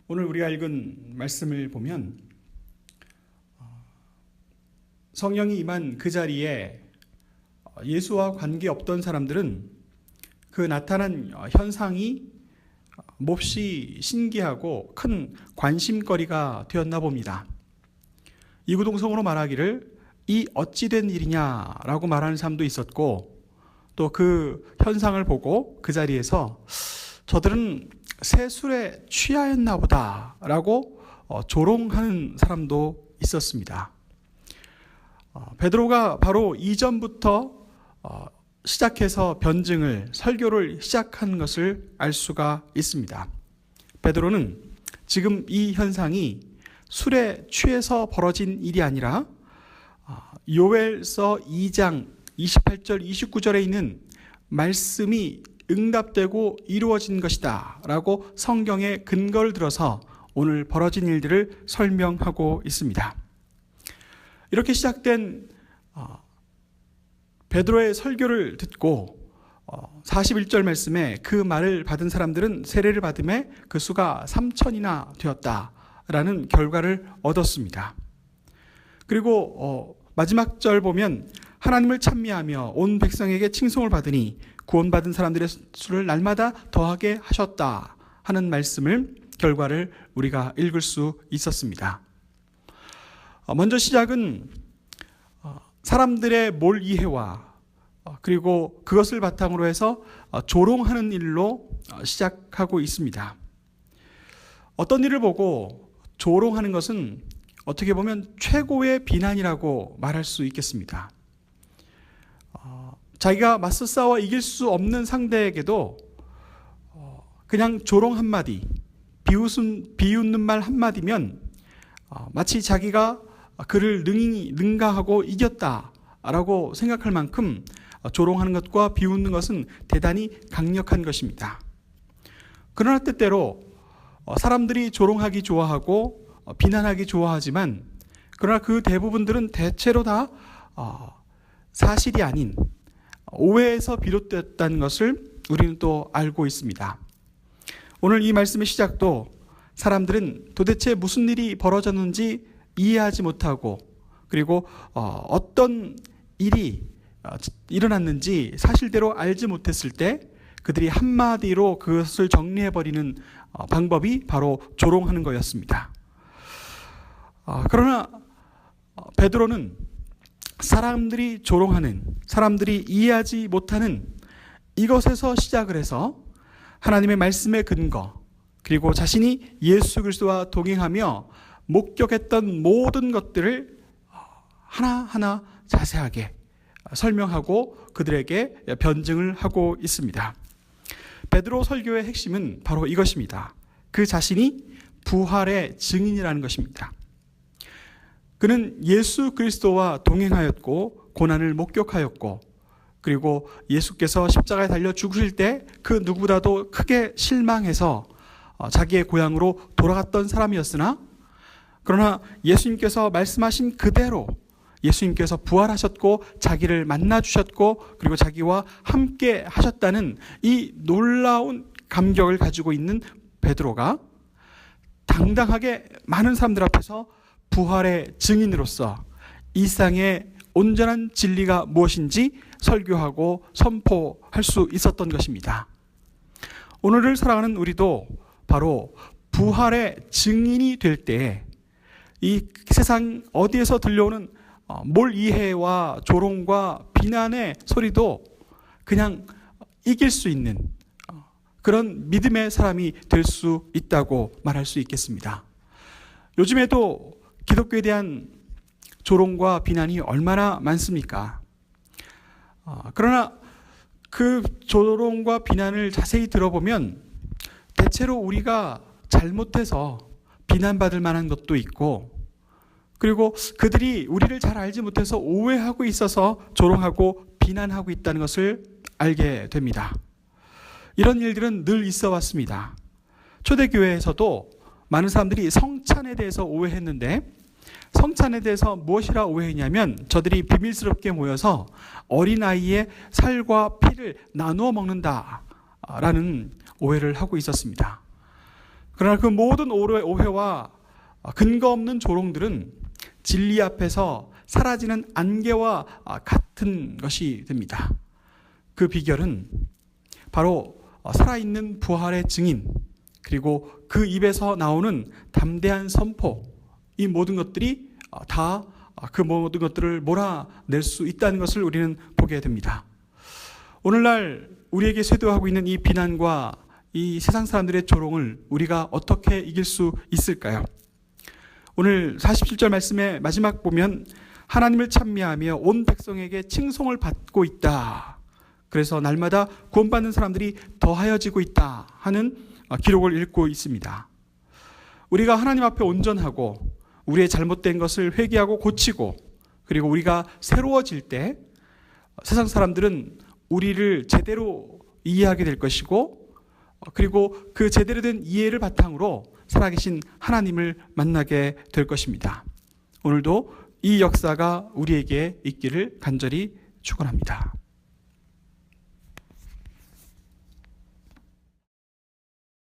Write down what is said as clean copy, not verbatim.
오늘 우리가 읽은 말씀을 보면 성령이 임한 그 자리에 예수와 관계없던 사람들은 그 나타난 현상이 몹시 신기하고 큰 관심거리가 되었나 봅니다. 이구동성으로 말하기를 이 어찌 된 일이냐라고 말하는 사람도 있었고, 또 그 현상을 보고 그 자리에서 저들은 새 술에 취하였나 보다라고 조롱하는 사람도 있었습니다. 베드로가 바로 이전부터 시작해서 변증을, 설교를 시작한 것을 알 수가 있습니다. 베드로는 지금 이 현상이 술에 취해서 벌어진 일이 아니라 요엘서 2장 28절 29절에 있는 말씀이 응답되고 이루어진 것이다 라고 성경의 근거를 들어서 오늘 벌어진 일들을 설명하고 있습니다. 이렇게 시작된 베드로의 설교를 듣고 41절 말씀에 그 말을 받은 사람들은 세례를 받음에 그 수가 3,000이나 되었다라는 결과를 얻었습니다. 그리고 마지막 절 보면 하나님을 찬미하며 온 백성에게 칭송을 받으니 구원받은 사람들의 수를 날마다 더하게 하셨다 하는 말씀을, 결과를 우리가 읽을 수 있었습니다. 먼저 시작은 사람들의 몰이해와 그리고 그것을 바탕으로 해서 조롱하는 일로 시작하고 있습니다. 어떤 일을 보고 조롱하는 것은 어떻게 보면 최고의 비난이라고 말할 수 있겠습니다. 자기가 맞서 싸워 이길 수 없는 상대에게도 그냥 조롱 한마디, 비웃는 말 한마디면 마치 자기가 그를 능가하고 이겼다라고 생각할 만큼 조롱하는 것과 비웃는 것은 대단히 강력한 것입니다. 그러나 때때로 사람들이 조롱하기 좋아하고 비난하기 좋아하지만, 그러나 그 대부분들은 대체로 다 사실이 아닌 오해에서 비롯됐다는 것을 우리는 또 알고 있습니다. 오늘 이 말씀의 시작도 사람들은 도대체 무슨 일이 벌어졌는지 이해하지 못하고, 그리고 어떤 일이 일어났는지 사실대로 알지 못했을 때 그들이 한마디로 그것을 정리해버리는 방법이 바로 조롱하는 거였습니다. 그러나 베드로는 사람들이 조롱하는, 사람들이 이해하지 못하는 이것에서 시작을 해서 하나님의 말씀의 근거, 그리고 자신이 예수 그리스도와 동행하며 목격했던 모든 것들을 하나하나 자세하게 설명하고 그들에게 변증을 하고 있습니다. 베드로 설교의 핵심은 바로 이것입니다. 그 자신이 부활의 증인이라는 것입니다. 그는 예수 그리스도와 동행하였고 고난을 목격하였고, 그리고 예수께서 십자가에 달려 죽으실 때 그 누구보다도 크게 실망해서 자기의 고향으로 돌아갔던 사람이었으나, 그러나 예수님께서 말씀하신 그대로 예수님께서 부활하셨고 자기를 만나주셨고 그리고 자기와 함께 하셨다는 이 놀라운 감격을 가지고 있는 베드로가 당당하게 많은 사람들 앞에서 부활의 증인으로서 이 세상의 온전한 진리가 무엇인지 설교하고 선포할 수 있었던 것입니다. 오늘을 살아가는 우리도 바로 부활의 증인이 될 때에 이 세상 어디에서 들려오는 몰이해와 조롱과 비난의 소리도 그냥 이길 수 있는 그런 믿음의 사람이 될 수 있다고 말할 수 있겠습니다. 요즘에도 기독교에 대한 조롱과 비난이 얼마나 많습니까? 그러나 그 조롱과 비난을 자세히 들어보면 대체로 우리가 잘못해서 비난받을 만한 것도 있고, 그리고 그들이 우리를 잘 알지 못해서 오해하고 있어서 조롱하고 비난하고 있다는 것을 알게 됩니다. 이런 일들은 늘 있어 왔습니다. 초대교회에서도 많은 사람들이 성찬에 대해서 오해했는데, 성찬에 대해서 무엇이라 오해했냐면 저들이 비밀스럽게 모여서 어린아이의 살과 피를 나누어 먹는다라는 오해를 하고 있었습니다. 그러나 그 모든 오해와 근거 없는 조롱들은 진리 앞에서 사라지는 안개와 같은 것이 됩니다. 그 비결은 바로 살아있는 부활의 증인, 그리고 그 입에서 나오는 담대한 선포, 이 모든 것들이 다 그 모든 것들을 몰아낼 수 있다는 것을 우리는 보게 됩니다. 오늘날 우리에게 쇄도하고 있는 이 비난과 이 세상 사람들의 조롱을 우리가 어떻게 이길 수 있을까요? 오늘 47절 말씀의 마지막 보면 하나님을 찬미하며 온 백성에게 칭송을 받고 있다. 그래서 날마다 구원받는 사람들이 더하여지고 있다 하는 기록을 읽고 있습니다. 우리가 하나님 앞에 온전하고 우리의 잘못된 것을 회개하고 고치고 그리고 우리가 새로워질 때 세상 사람들은 우리를 제대로 이해하게 될 것이고 그리고 그 제대로 된 이해를 바탕으로 살아계신 하나님을 만나게 될 것입니다. 오늘도 이 역사가 우리에게 있기를 간절히 축원합니다.